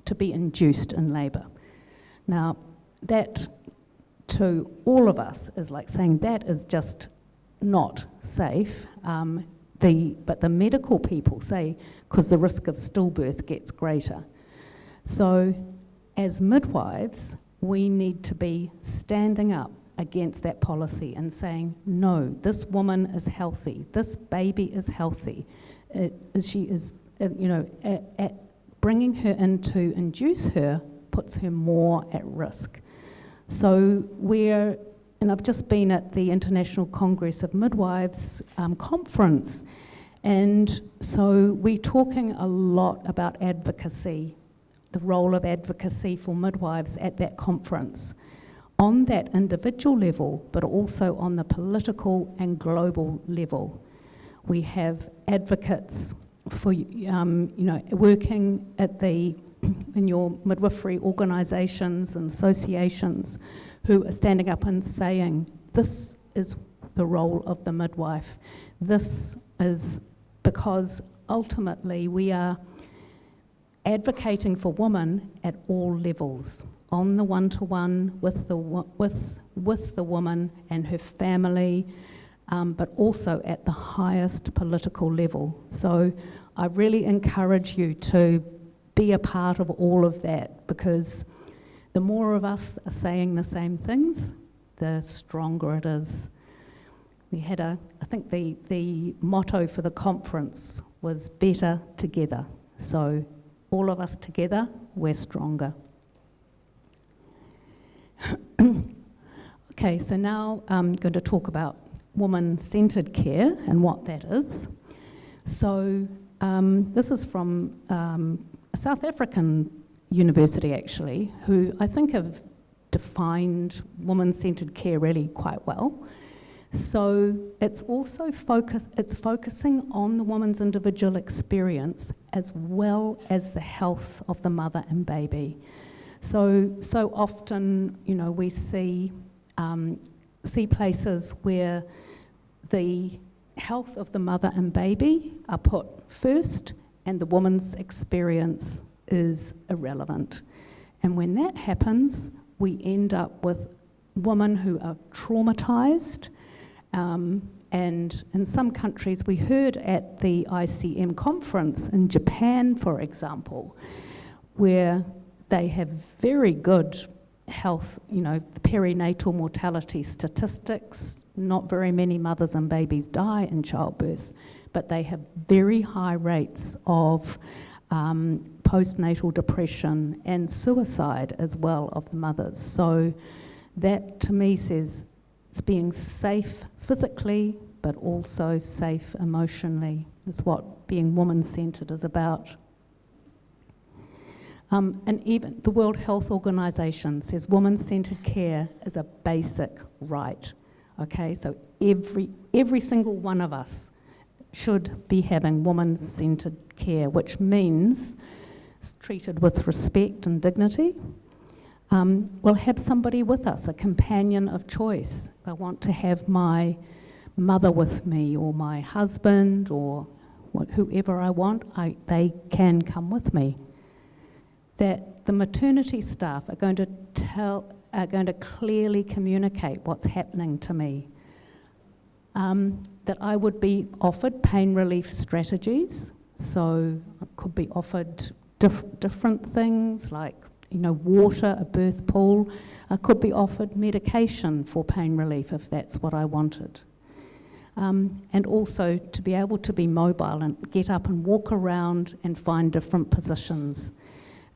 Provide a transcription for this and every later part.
to be induced in labour. Now, that to all of us is like saying that is just not safe. But the medical people say because the risk of stillbirth gets greater. So as midwives, we need to be standing up against that policy and saying, no, this woman is healthy, this baby is healthy. She is, bringing her in to induce her puts her more at risk. So and I've just been at the International Congress of Midwives conference, and so we're talking a lot about advocacy, the role of advocacy for midwives at that conference, on that individual level, but also on the political and global level. We have advocates for, working in your midwifery organisations and associations who are standing up and saying, this is the role of the midwife. This is because ultimately we are advocating for women at all levels, on the one-to-one with the woman and her family, but also at the highest political level. So I really encourage you to be a part of all of that, because the more of us are saying the same things, the stronger it is. We had I think the motto for the conference was better together. So all of us together, we're stronger. Okay, so now I'm going to talk about woman-centred care and what that is. So this is from a South African university, actually, who I think have defined woman-centred care really quite well. So it's also focusing on the woman's individual experience as well as the health of the mother and baby. So often, we see places where the health of the mother and baby are put first and the woman's experience is irrelevant. And when that happens, we end up with women who are traumatised. And in some countries, we heard at the ICM conference in Japan, for example, where they have very good health, the perinatal mortality statistics. Not very many mothers and babies die in childbirth, but they have very high rates of postnatal depression and suicide as well of the mothers. So that to me says it's being safe physically, but also safe emotionally is what being woman-centred is about. And even the World Health Organization says woman-centred care is a basic right. Okay, so every single one of us should be having woman-centred care, which means it's treated with respect and dignity. We'll have somebody with us, a companion of choice. If I want to have my mother with me, or my husband, or whoever I want, they can come with me. That the maternity staff are going to clearly communicate what's happening to me. That I would be offered pain relief strategies, so I could be offered different things like water, a birth pool. I could be offered medication for pain relief if that's what I wanted. And also to be able to be mobile and get up and walk around and find different positions.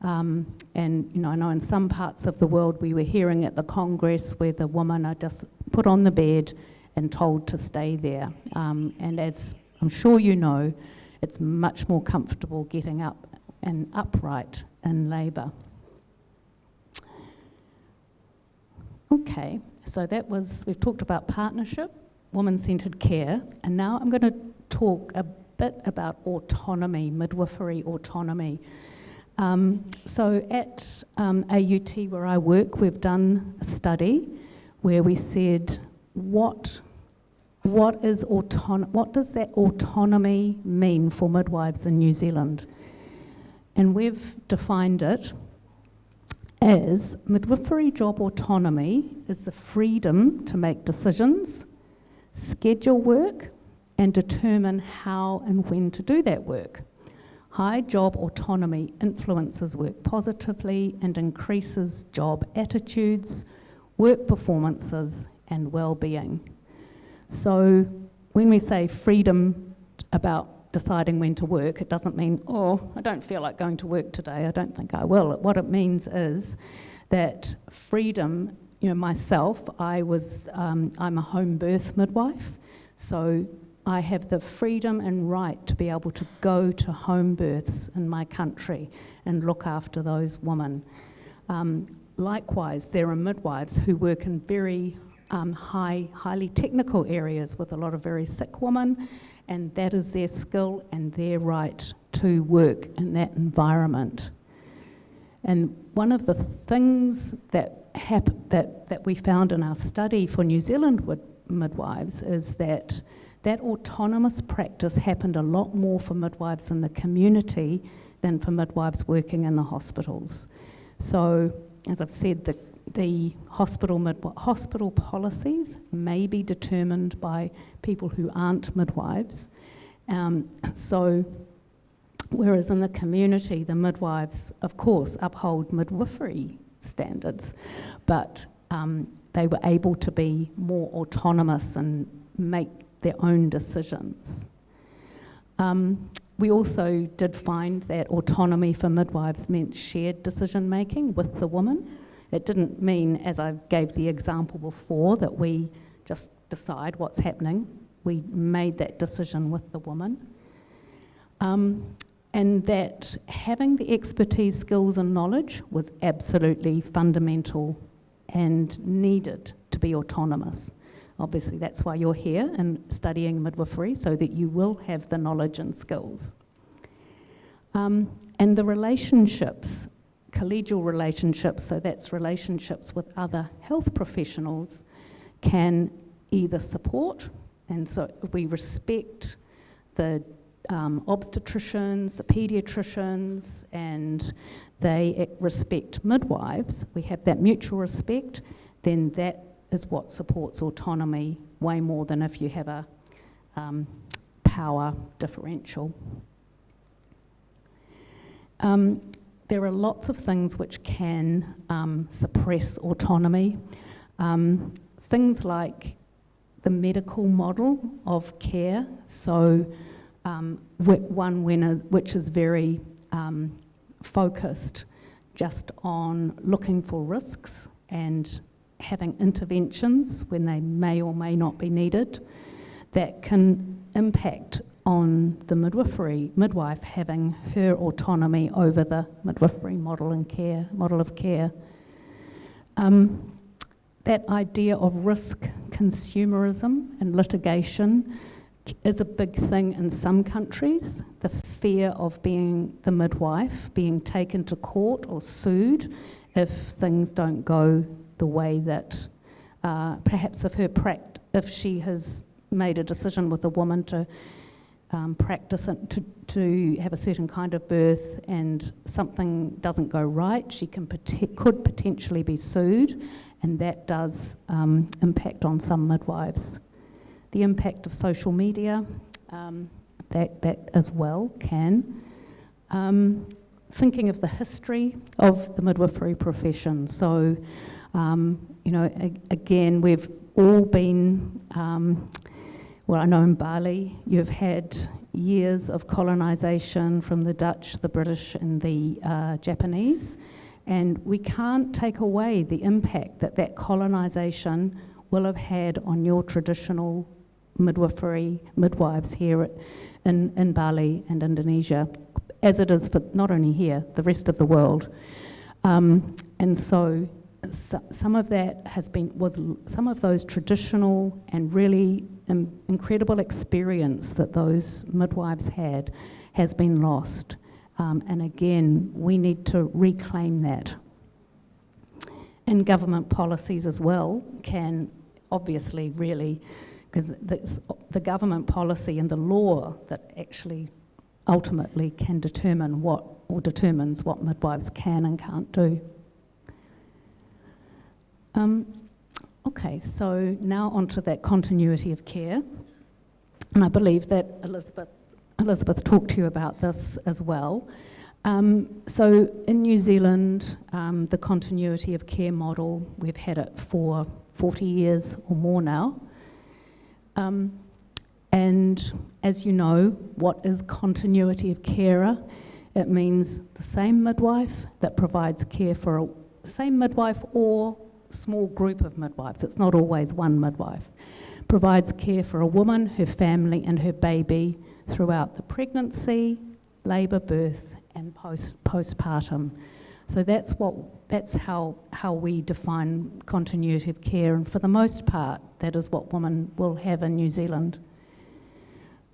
And I know in some parts of the world we were hearing at the Congress where the women are just put on the bed and told to stay there. And as I'm sure you know, it's much more comfortable getting up and upright in labour. Okay, so we've talked about partnership, woman-centred care, and now I'm going to talk a bit about autonomy, midwifery autonomy. So at AUT where I work, we've done a study where we said, what does that autonomy mean for midwives in New Zealand? And we've defined it as midwifery job autonomy is the freedom to make decisions, schedule work, and determine how and when to do that work. High job autonomy influences work positively and increases job attitudes, work performances, and well-being. So when we say freedom about deciding when to work, it doesn't mean, oh, I don't feel like going to work today, I don't think I will. What it means is that freedom, myself, I'm a home birth midwife, so I have the freedom and right to be able to go to home births in my country and look after those women. Likewise, there are midwives who work in very highly technical areas with a lot of very sick women, and that is their skill and their right to work in that environment. And one of the things that we found in our study for New Zealand midwives is that autonomous practice happened a lot more for midwives in the community than for midwives working in the hospitals. So, as I've said, the hospital policies may be determined by people who aren't midwives. So, whereas in the community, the midwives, of course, uphold midwifery standards, but they were able to be more autonomous and make their own decisions. We also did find that autonomy for midwives meant shared decision making with the woman. It didn't mean, as I gave the example before, that we just decide what's happening. We made that decision with the woman. And that having the expertise, skills and knowledge was absolutely fundamental and needed to be autonomous. Obviously, that's why you're here and studying midwifery, so that you will have the knowledge and skills. And the relationships, collegial relationships, so that's relationships with other health professionals, can either support, and so we respect the obstetricians, the paediatricians, and they respect midwives, we have that mutual respect, then that is what supports autonomy way more than if you have a power differential. There are lots of things which can suppress autonomy. Things like the medical model of care, so which is very focused just on looking for risks and having interventions when they may or may not be needed, that can impact on the midwife having her autonomy over the midwifery model of care. That idea of risk consumerism and litigation is a big thing in some countries. The fear of being the midwife, being taken to court or sued if things don't go the way that perhaps if she has made a decision with a woman to practice it, to have a certain kind of birth and something doesn't go right, she could potentially be sued, and that does impact on some midwives. The impact of social media, that as well can. Thinking of the history of the midwifery profession. So, again, we've all been, I know in Bali, you've had years of colonisation from the Dutch, the British and the Japanese, and we can't take away the impact that colonisation will have had on your traditional midwives here in Bali and Indonesia, as it is for not only here, the rest of the world. And so some of that was some of those traditional and really incredible experience that those midwives had has been lost. And again, we need to reclaim that. And government policies as well can obviously really, because the government policy and the law that actually ultimately can determine determines what midwives can and can't do. Okay, so now onto that continuity of care. And I believe that Elizabeth talked to you about this as well. So in New Zealand, the continuity of care model, we've had it for 40 years or more now. And as you know, what is continuity of carer? It means the same midwife that provides care for the same midwife or small group of midwives. It's not always one midwife. Provides care for a woman, her family, and her baby throughout the pregnancy, labour, birth, and postpartum. So that's how we define continuity of care, and for the most part, that is what women will have in New Zealand.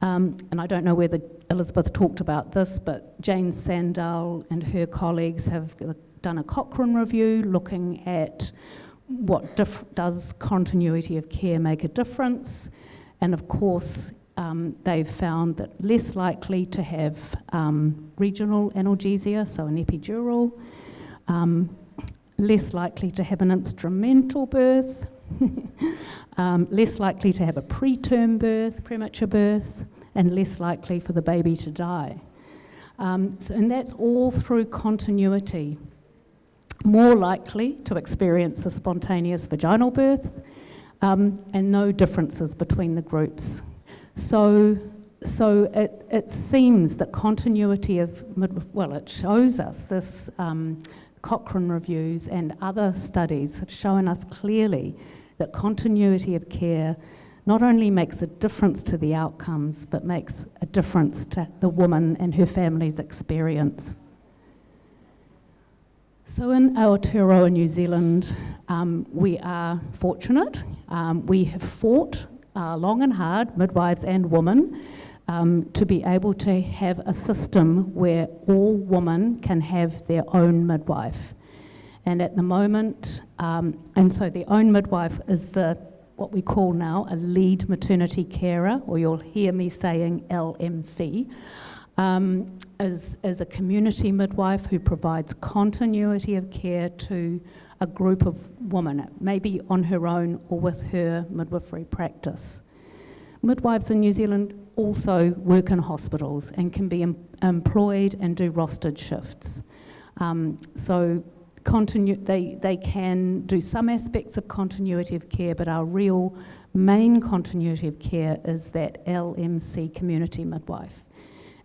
And I don't know whether Elizabeth talked about this, but Jane Sandell and her colleagues have done a Cochrane review looking at does continuity of care make a difference, and of course they've found that less likely to have regional analgesia, so an epidural, less likely to have an instrumental birth, less likely to have a preterm birth, premature birth, and less likely for the baby to die. And that's all through continuity. More likely to experience a spontaneous vaginal birth, and no differences between the groups. So it seems that continuity of, it shows us this, Cochrane reviews and other studies have shown us clearly that continuity of care not only makes a difference to the outcomes, but makes a difference to the woman and her family's experience. So in Aotearoa, New Zealand, we are fortunate. We have fought long and hard, midwives and women, to be able to have a system where all women can have their own midwife. And at the moment, and so the own midwife is what we call now a lead maternity carer, or you'll hear me saying LMC, is a community midwife who provides continuity of care to a group of women, maybe on her own or with her midwifery practice. Midwives in New Zealand also work in hospitals and can be employed and do rostered shifts. So they can do some aspects of continuity of care, but our real main continuity of care is that LMC community midwife.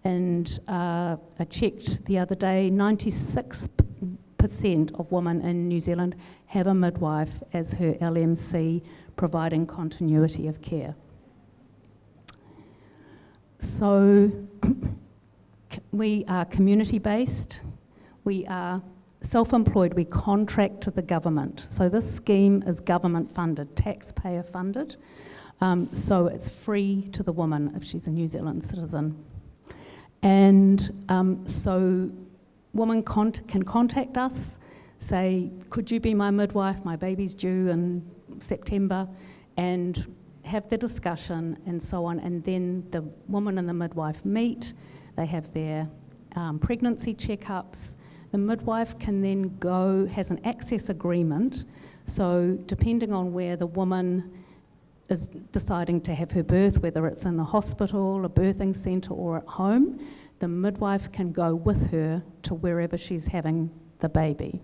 And I checked the other day, 96% of women in New Zealand have a midwife as her LMC providing continuity of care. So we are community-based, we are self-employed, we contract to the government. So this scheme is government-funded, taxpayer-funded, so it's free to the woman if she's a New Zealand citizen. And so women can contact us, say, could you be my midwife, my baby's due in September, and have the discussion and so on, and then the woman and the midwife meet, they have their pregnancy checkups. The midwife can then has an access agreement, so depending on where the woman is deciding to have her birth, whether it's in the hospital, a birthing centre or at home, the midwife can go with her to wherever she's having the baby.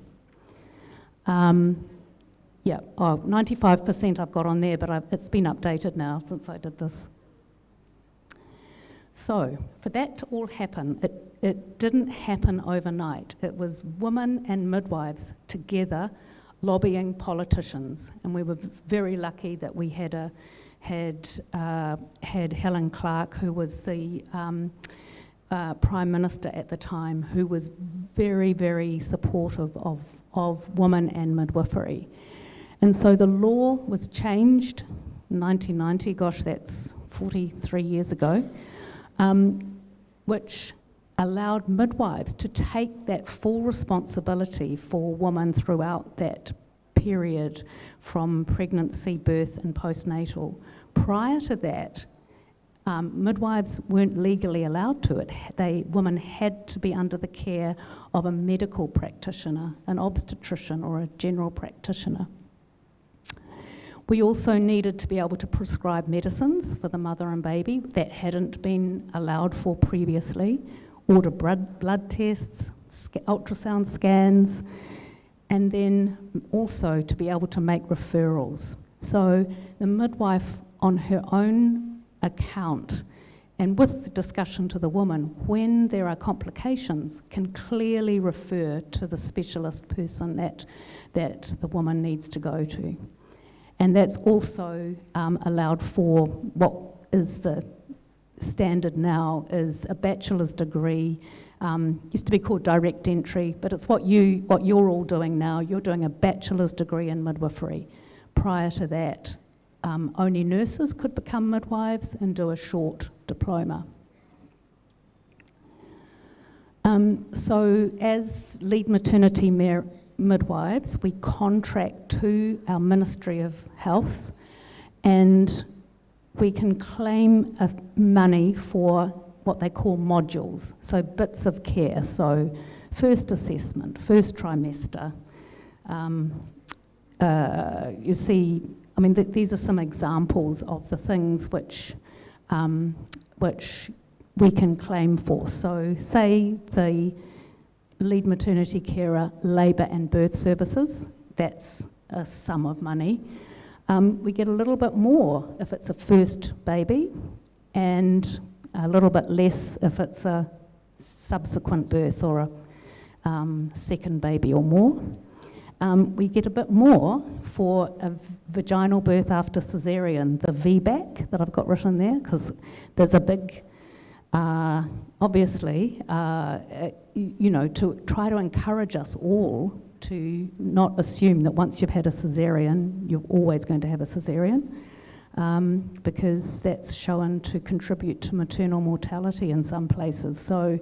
95% I've got on there, but it's been updated now since I did this. So, for that to all happen, it didn't happen overnight. It was women and midwives together lobbying politicians, and we were very lucky that we had Helen Clark, who was the Prime Minister at the time, who was very, very supportive of women and midwifery. And so the law was changed in 1990, gosh, that's 43 years ago, which allowed midwives to take that full responsibility for women throughout that period from pregnancy, birth and postnatal. Prior to that, Midwives weren't legally allowed to. Women had to be under the care of a medical practitioner, an obstetrician or a general practitioner. We also needed to be able to prescribe medicines for the mother and baby that hadn't been allowed for previously, order blood tests, ultrasound scans, and then also to be able to make referrals. So the midwife on her own account and with the discussion to the woman, when there are complications, can clearly refer to the specialist person that the woman needs to go to. And that's also allowed for what is the standard now is a bachelor's degree. Used to be called direct entry, but it's what you're all doing now. You're doing a bachelor's degree in midwifery. Prior to that, only nurses could become midwives and do a short diploma. So as lead maternity midwives, we contract to our Ministry of Health, and we can claim money for what they call modules, so bits of care, so first assessment, first trimester. You see, I mean, these are some examples of the things which we can claim for. So say the lead maternity carer, labour and birth services, that's a sum of money. We get a little bit more if it's a first baby, and a little bit less if it's a subsequent birth or a second baby or more. We get a bit more for a vaginal birth after caesarean, the VBAC that I've got written there, because there's a big, obviously, to try to encourage us all to not assume that once you've had a caesarean, you're always going to have a caesarean, because that's shown to contribute to maternal mortality in some places. So,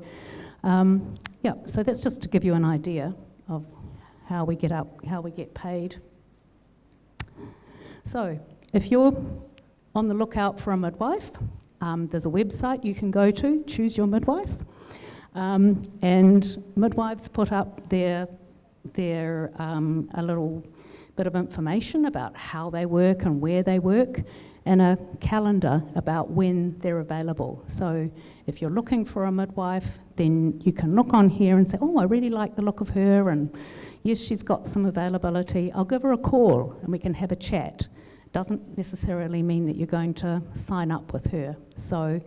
so that's just to give you an idea of how we get paid. So, if you're on the lookout for a midwife, there's a website you can go to, Choose Your Midwife, and midwives put up a little bit of information about how they work and where they work, and a calendar about when they're available. So if you're looking for a midwife, then you can look on here and say, oh, I really like the look of her, and yes, she's got some availability. I'll give her a call and we can have a chat. Doesn't necessarily mean that you're going to sign up with her. So,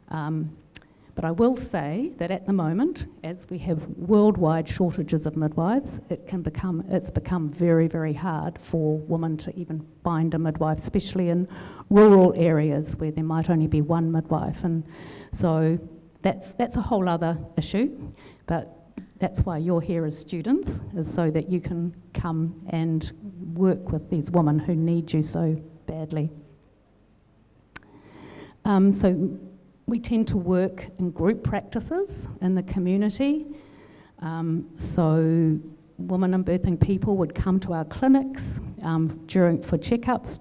but I will say that at the moment, as we have worldwide shortages of midwives, it's become very, very hard for women to even find a midwife, especially in rural areas where there might only be one midwife. And so that's a whole other issue, but that's why you're here as students, is so that you can come and work with these women who need you so badly. So we tend to work in group practices in the community. So women and birthing people would come to our clinics for checkups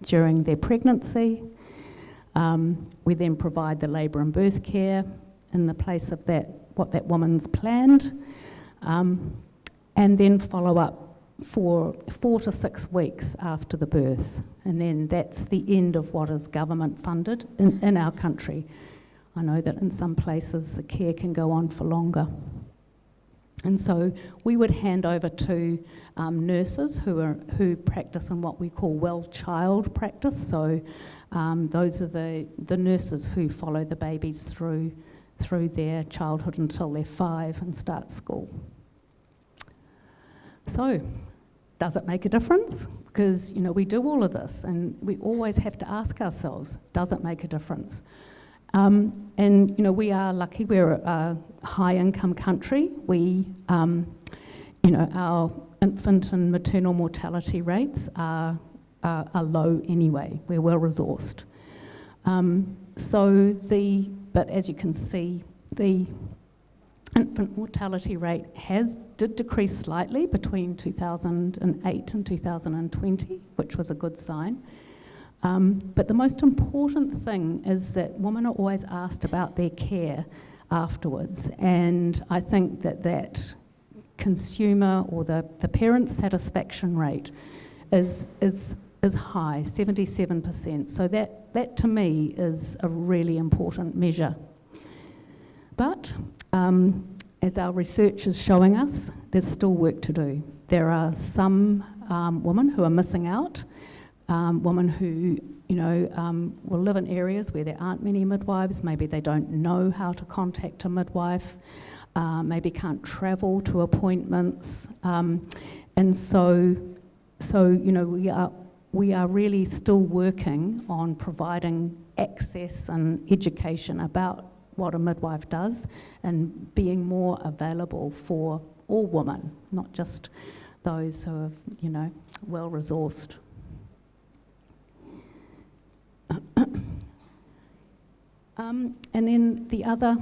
during their pregnancy. We then provide the labour and birth care in the place of what that woman's planned, and then follow up for 4 to 6 weeks after the birth. And then that's the end of what is government funded in our country. I know that in some places the care can go on for longer. And so we would hand over to nurses who practice in what we call well-child practice. So those are the nurses who follow the babies through their childhood until they're 5 and start school. So, does it make a difference? Because, we do all of this and we always have to ask ourselves, does it make a difference? And, we are lucky, we're a high-income country. We, our infant and maternal mortality rates are low anyway. We're well-resourced. But as you can see, the infant mortality rate did decrease slightly between 2008 and 2020, which was a good sign. But the most important thing is that women are always asked about their care afterwards, and I think that consumer or the parent satisfaction rate is high, 77%. So that to me is a really important measure. But as our research is showing us, there's still work to do. There are some women who are missing out, women who will live in areas where there aren't many midwives. Maybe they don't know how to contact a midwife, maybe can't travel to appointments, and so we are really still working on providing access and education about what a midwife does and being more available for all women, not just those who are, well-resourced. And then the other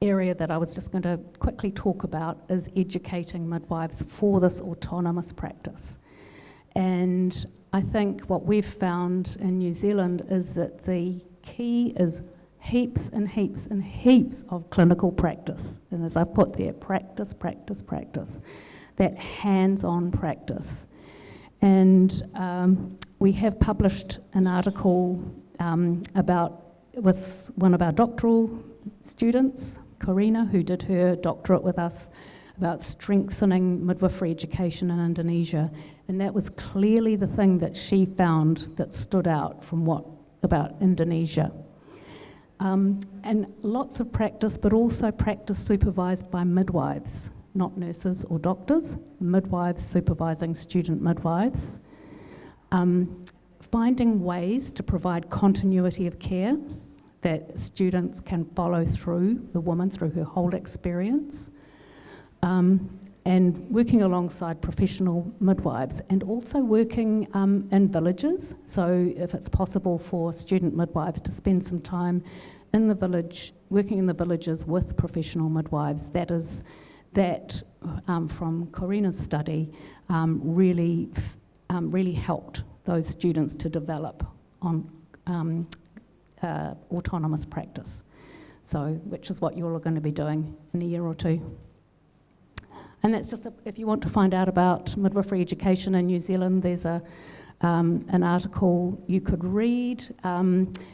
area that I was just going to quickly talk about is educating midwives for this autonomous practice. And I think what we've found in New Zealand is that the key is heaps and heaps and heaps of clinical practice. And as I put there, practice, practice, practice. That hands-on practice. And we have published an article with one of our doctoral students, Corina, who did her doctorate with us, about strengthening midwifery education in Indonesia. And that was clearly the thing that she found that stood out from about Indonesia. And lots of practice, but also practice supervised by midwives, not nurses or doctors, midwives supervising student midwives. Finding ways to provide continuity of care that students can follow through the woman through her whole experience, and working alongside professional midwives, and also working in villages. So if it's possible for student midwives to spend some time in the village, working in the villages with professional midwives, from Corina's study really helped those students to develop on autonomous practice. So, which is what you're all going to be doing in a year or two. And that's just, if you want to find out about midwifery education in New Zealand, there's an article you could read.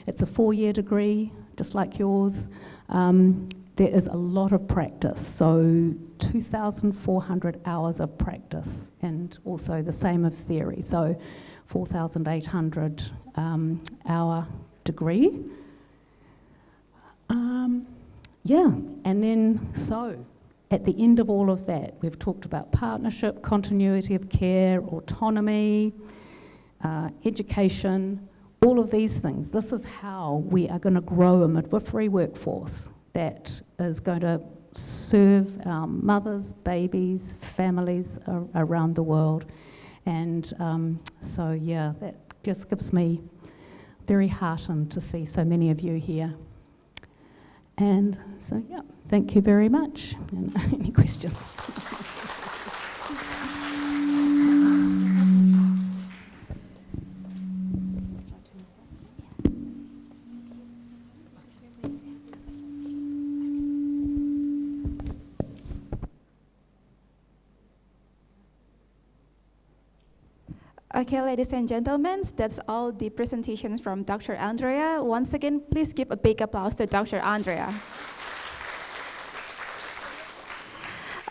It's a 4-year degree, just like yours. There is a lot of practice, so 2,400 hours of practice, and also the same as theory, so 4,800 hour degree. And then at the end of all of that, we've talked about partnership, continuity of care, autonomy, education, all of these things. This is how we are going to grow a midwifery workforce that is going to serve our mothers, babies, families around the world. And that just gives me very heartened to see so many of you here. And so, thank you very much. And any questions? Okay, ladies and gentlemen, that's all the presentations from Dr. Andrea. Once again, please give a big applause to Dr. Andrea.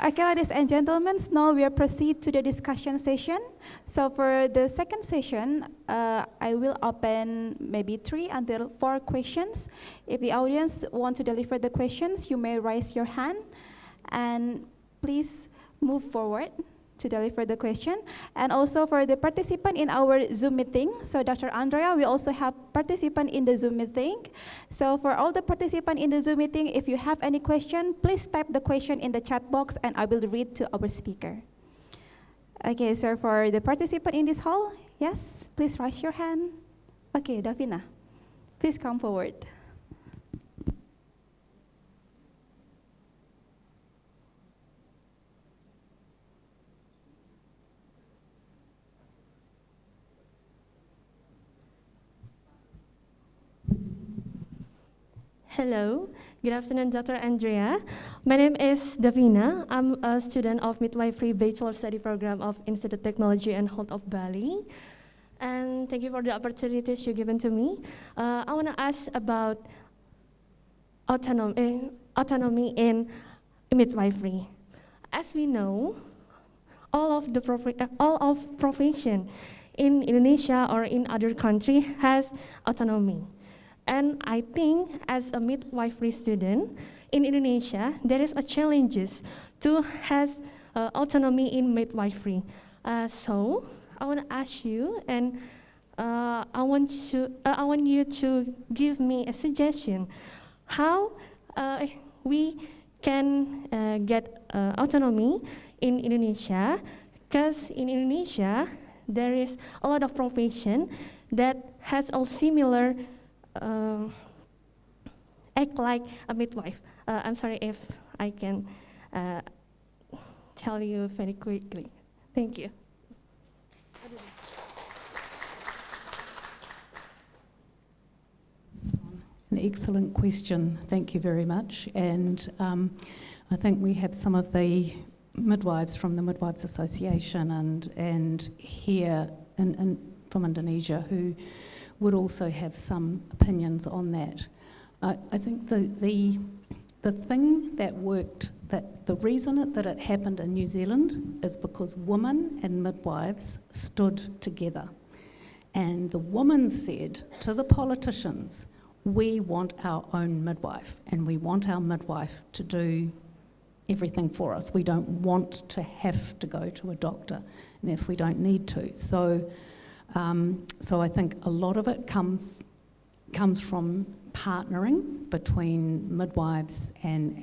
Okay, ladies and gentlemen, now we will proceed to the discussion session. So for the second session, I will open maybe 3 until 4 questions. If the audience want to deliver the questions, you may raise your hand and please move forward to deliver the question. And also for the participant in our Zoom meeting, so Dr. Andrea, we also have participant in the Zoom meeting. So for all the participants in the Zoom meeting, if you have any question, please type the question in the chat box and I will read to our speaker. Okay, so for the participant in this hall, yes, please raise your hand. Okay, Davina, please come forward. Hello, good afternoon, Dr. Andrea. My name is Davina. I'm a student of Midwifery Bachelor Study Program of Institute of Technology and Health of Bali. And thank you for the opportunities you've given to me. I want to ask about autonomy in midwifery. As we know, all of profession in Indonesia or in other country has autonomy. And I think as a midwifery student in Indonesia, there is a challenges to have autonomy in midwifery. So I want to ask you, and I want you to give me a suggestion how we can get autonomy in Indonesia, because in Indonesia there is a lot of profession that has all similar act like a midwife. I'm sorry if I can tell you very quickly. Thank you. An excellent question. Thank you very much. And I think we have some of the midwives from the Midwives Association and here from Indonesia who would also have some opinions on that. I think the thing that worked, that the reason that it happened in New Zealand is because women and midwives stood together. And the women said to the politicians, we want our own midwife, and we want our midwife to do everything for us. We don't want to have to go to a doctor, and if we don't need to. So I think a lot of it comes from partnering between midwives and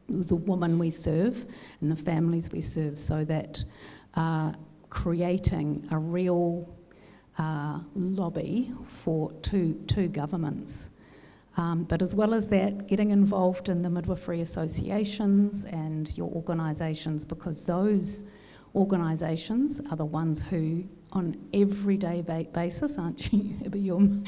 the women we serve and the families we serve, so that creating a real lobby for two governments. But as well as that, getting involved in the midwifery associations and your organisations, because those organisations are the ones who, on everyday basis, aren't you, Ibayum,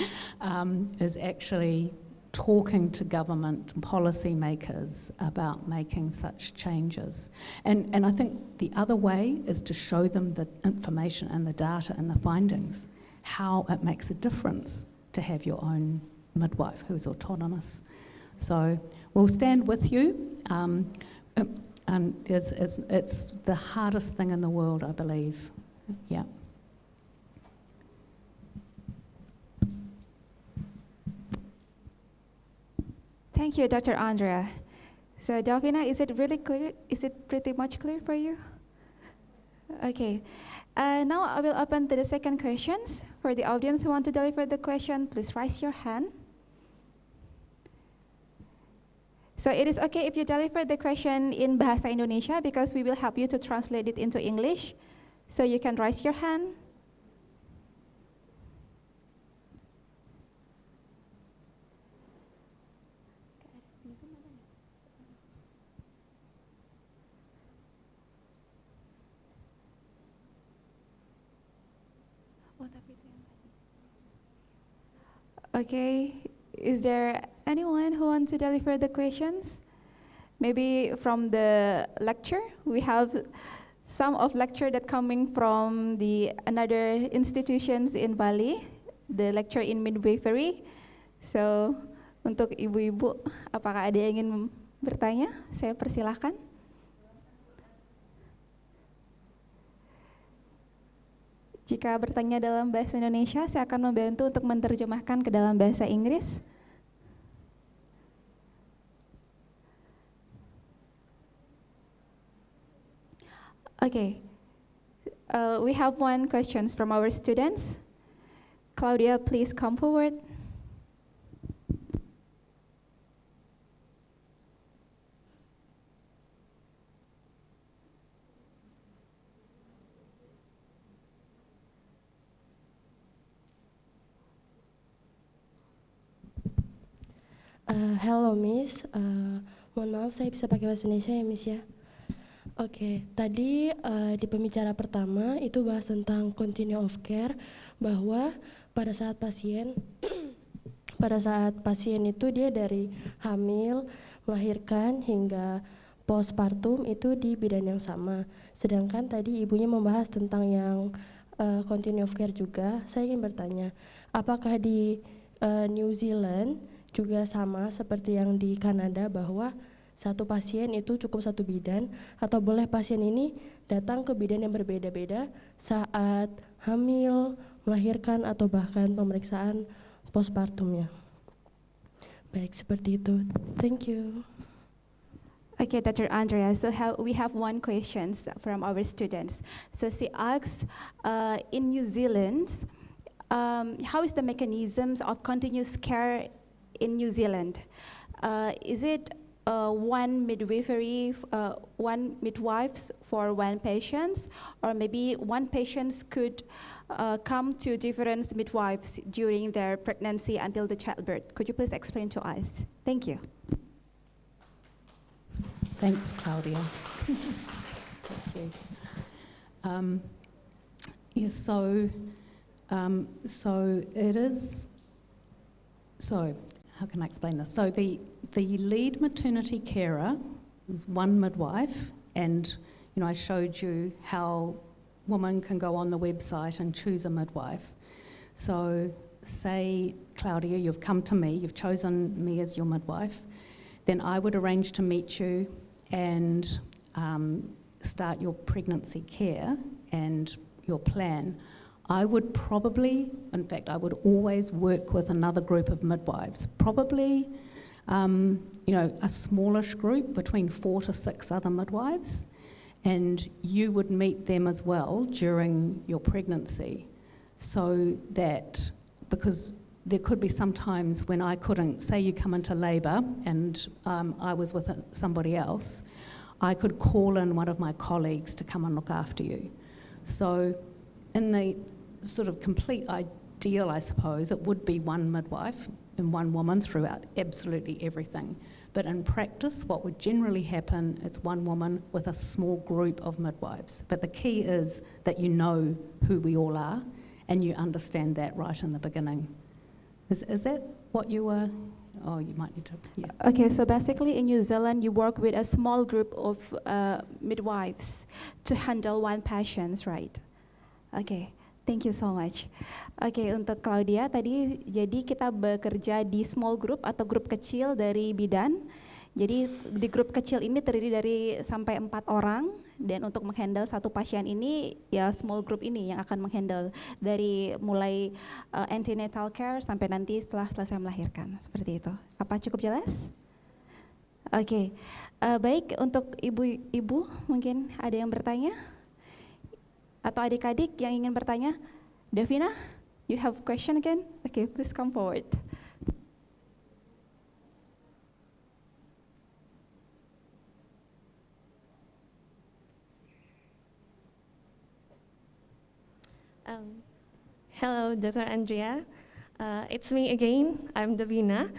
is actually talking to government and policy makers about making such changes. And I think the other way is to show them the information and the data and the findings, how it makes a difference to have your own midwife who's autonomous. So we'll stand with you. It's the hardest thing in the world, I believe. Yeah. Thank you, Dr. Andrea. So, Davina, is it really clear? Is it pretty much clear for you? Okay. Now I will open to the second questions. For the audience who want to deliver the question, please raise your hand. So it is okay if you deliver the question in Bahasa Indonesia, because we will help you to translate it into English. So you can raise your hand. Okay, is there anyone who wants to deliver the questions? Maybe from the lecture, we have some of lecture that coming from the another institutions in Bali, the lecture in midwifery. So, untuk ibu-ibu, apakah ada yang ingin bertanya? Saya persilahkan. Jika bertanya dalam bahasa Indonesia, saya akan membantu untuk menerjemahkan ke dalam bahasa Inggris. Okay, we have one question from our students. Claudia, please come forward. Hello Miss, mohon maaf saya bisa pakai bahasa Indonesia ya Miss ya. Oke, tadi di pembicara pertama itu bahas tentang continue of care, bahwa pada saat pasien pada saat pasien itu dia dari hamil, melahirkan hingga postpartum itu di bidan yang sama. Sedangkan tadi ibunya membahas tentang yang continue of care juga. Saya ingin bertanya, apakah di New Zealand juga sama seperti yang di Kanada bahwa satu pasien itu cukup satu bidan, atau boleh pasien ini datang ke bidan yang berbeda-beda saat hamil, melahirkan, atau bahkan pemeriksaan postpartumnya? Baik, seperti itu. Thank you. Okay, Dr. Andrea, so we have one question from our students. So she asks, in New Zealand, how is the mechanisms of continuous care in New Zealand? Is it one midwifery, one midwives for one patient, or maybe one patient could come to different midwives during their pregnancy until the childbirth? Could you please explain to us? Thank you. Thanks, Claudia. Thank you. Yeah, so it is, so how can I explain this? So the lead maternity carer is one midwife, and I showed you how women can go on the website and choose a midwife. So say, Claudia, you've come to me, you've chosen me as your midwife, then I would arrange to meet you and start your pregnancy care and your plan. I would probably, in fact, I would always work with another group of midwives, probably, a smallish group, between 4 to 6 other midwives, and you would meet them as well during your pregnancy, so that, because there could be some times when I couldn't, say you come into labour and I was with somebody else, I could call in one of my colleagues to come and look after you. So in the sort of complete ideal, I suppose, it would be one midwife and one woman throughout absolutely everything. But in practice, what would generally happen is one woman with a small group of midwives. But the key is that you know who we all are and you understand that right in the beginning. Is that what you were? Oh, you might need to. Yeah. Okay, so basically in New Zealand, you work with a small group of midwives to handle one patient, right? Okay, thank you so much. Okay, untuk Claudia tadi, jadi kita bekerja di small group atau grup kecil dari bidan. Jadi di grup kecil ini terdiri dari sampai 4 orang, dan untuk menghandle satu pasien ini ya small group ini yang akan menghandle dari mulai antenatal care sampai nanti setelah selesai melahirkan, seperti itu. Apa cukup jelas? Oke, baik, untuk ibu-ibu mungkin ada yang bertanya atau adik-adik yang ingin bertanya. Davina, you have question again? Okay, please come forward. Hello, Dr. Andrea. It's me again. I'm Davina.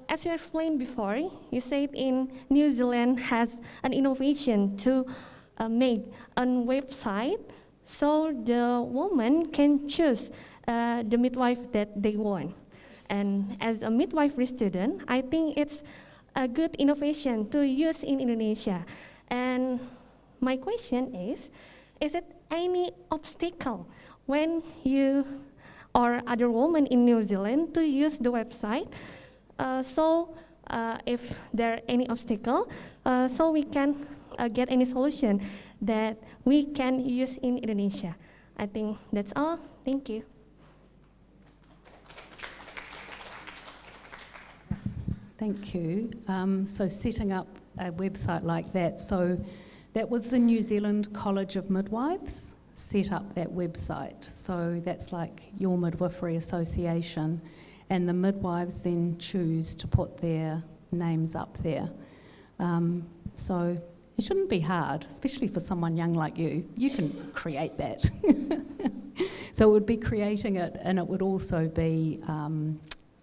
As you explained before, you said in New Zealand has an innovation to make a website so the woman can choose the midwife that they want. And as a midwifery student, I think it's a good innovation to use in Indonesia. And my question is it any obstacle when you or other women in New Zealand to use the website? If there are any obstacle, so we can get any solution that we can use in Indonesia. I think that's all. Thank you. Thank you. So setting up a website like that, so that was the New Zealand College of Midwives set up that website. So that's like your midwifery association, and the midwives then choose to put their names up there. So it shouldn't be hard, especially for someone young like you. You can create that. So it would be creating it, and it would also be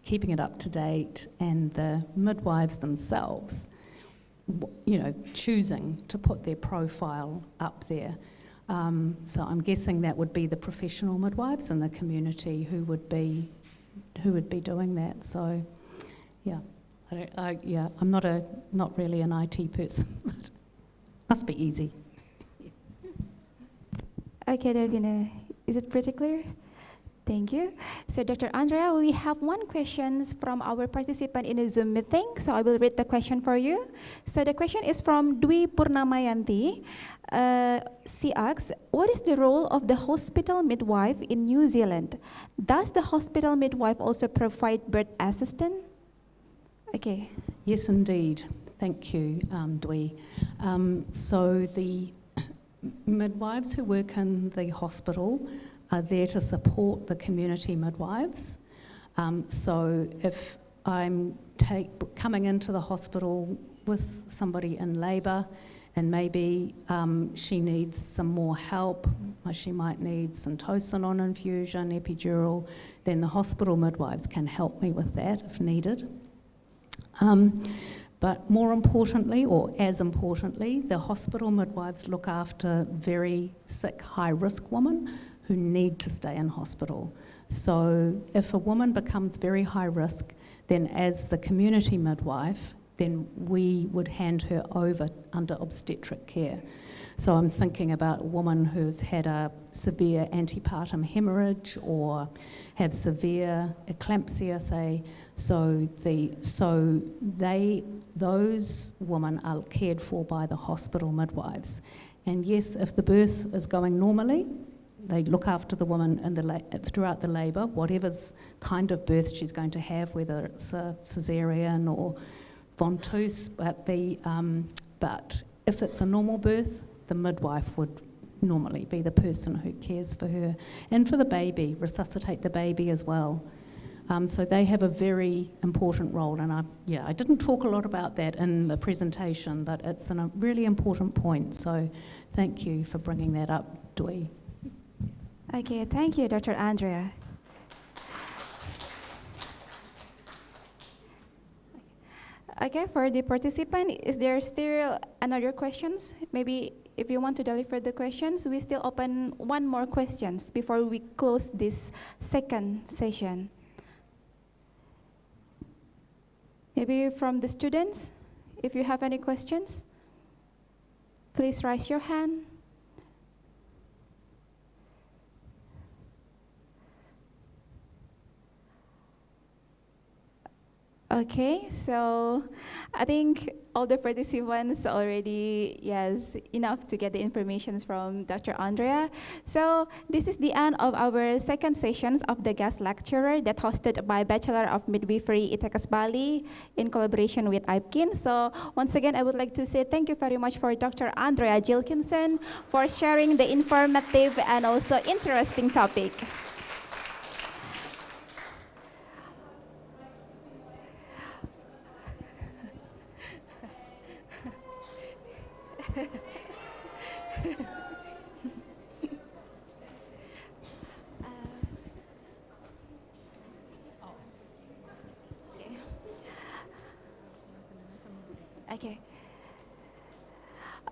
keeping it up to date, and the midwives themselves, choosing to put their profile up there. So I'm guessing that would be the professional midwives in the community who would be would be doing that. So, yeah, I'm not really an IT person, but must be easy. Okay, Davina, is it pretty clear? Thank you. So, Dr. Andrea, we have one question from our participant in a Zoom meeting. So, I will read the question for you. So, the question is from Dwi Purnamayanti. She asks, what is the role of the hospital midwife in New Zealand? Does the hospital midwife also provide birth assistance? Okay. Yes, indeed. Thank you, Dwi. So, the midwives who work in the hospital are there to support the community midwives. So if I'm coming into the hospital with somebody in labour and maybe she needs some more help, she might need syntocinon infusion, epidural, then the hospital midwives can help me with that if needed. But more importantly, or as importantly, the hospital midwives look after very sick, high-risk women who need to stay in hospital. So if a woman becomes very high risk, then as the community midwife, then we would hand her over under obstetric care. So I'm thinking about women who've had a severe antepartum hemorrhage or have severe eclampsia, say. Those women are cared for by the hospital midwives. And yes, if the birth is going normally, they look after the woman throughout the labour, whatever's kind of birth she's going to have, whether it's a caesarean or ventouse. But if it's a normal birth, the midwife would normally be the person who cares for her. And for the baby, resuscitate the baby as well. So they have a very important role. And I didn't talk a lot about that in the presentation, but it's a really important point. So thank you for bringing that up, Dwi. Okay, thank you, Dr. Andrea. Okay, for the participant, is there still another questions? Maybe if you want to deliver the questions, we still open one more questions before we close this second session. Maybe from the students, if you have any questions, please raise your hand. Okay, so I think all the participants already, enough to get the information from Dr. Andrea. So this is the end of our second session of the guest lecturer that hosted by Bachelor of Midwifery ITEKES Bali in collaboration with ITEKES. So once again, I would like to say thank you very much for Dr. Andrea Gilkinson for sharing the informative and also interesting topic.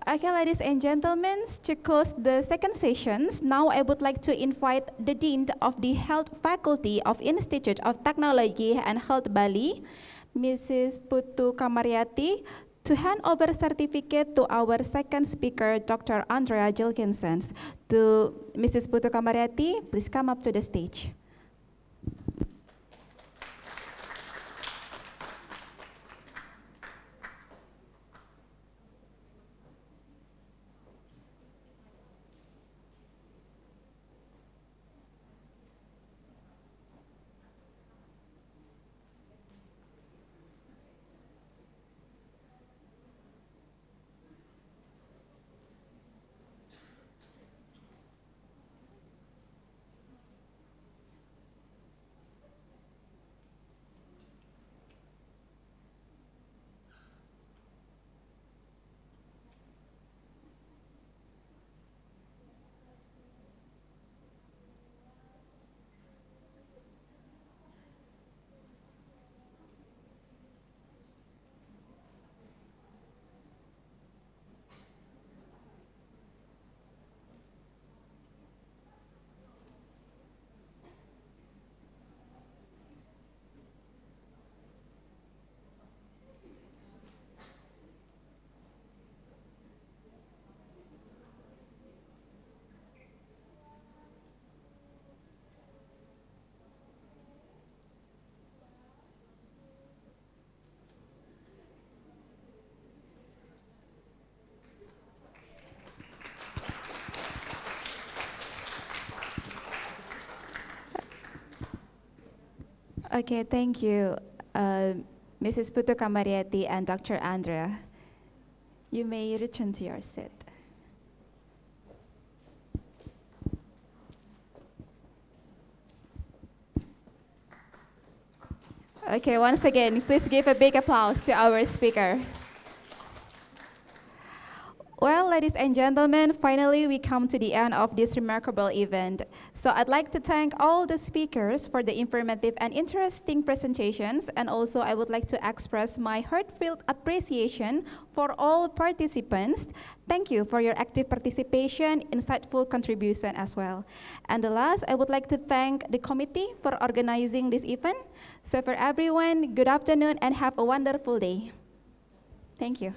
Okay, ladies and gentlemen, to close the second session, now I would like to invite the Dean of the Health Faculty of Institute of Technology and Health Bali, Mrs. Putu Kamariati, to hand over certificate to our second speaker, Dr. Andrea Gilkinson. To Mrs. Putu Kamariati, please come up to the stage. Okay, thank you, Mrs. Putu Kamariati and Dr. Andrea. You may return to your seat. Okay, once again, please give a big applause to our speaker. Well, ladies and gentlemen, finally we come to the end of this remarkable event. So I'd like to thank all the speakers for the informative and interesting presentations, and also I would like to express my heartfelt appreciation for all participants. Thank you for your active participation, insightful contribution as well. And the last, I would like to thank the committee for organizing this event. So for everyone, good afternoon and have a wonderful day. Thank you.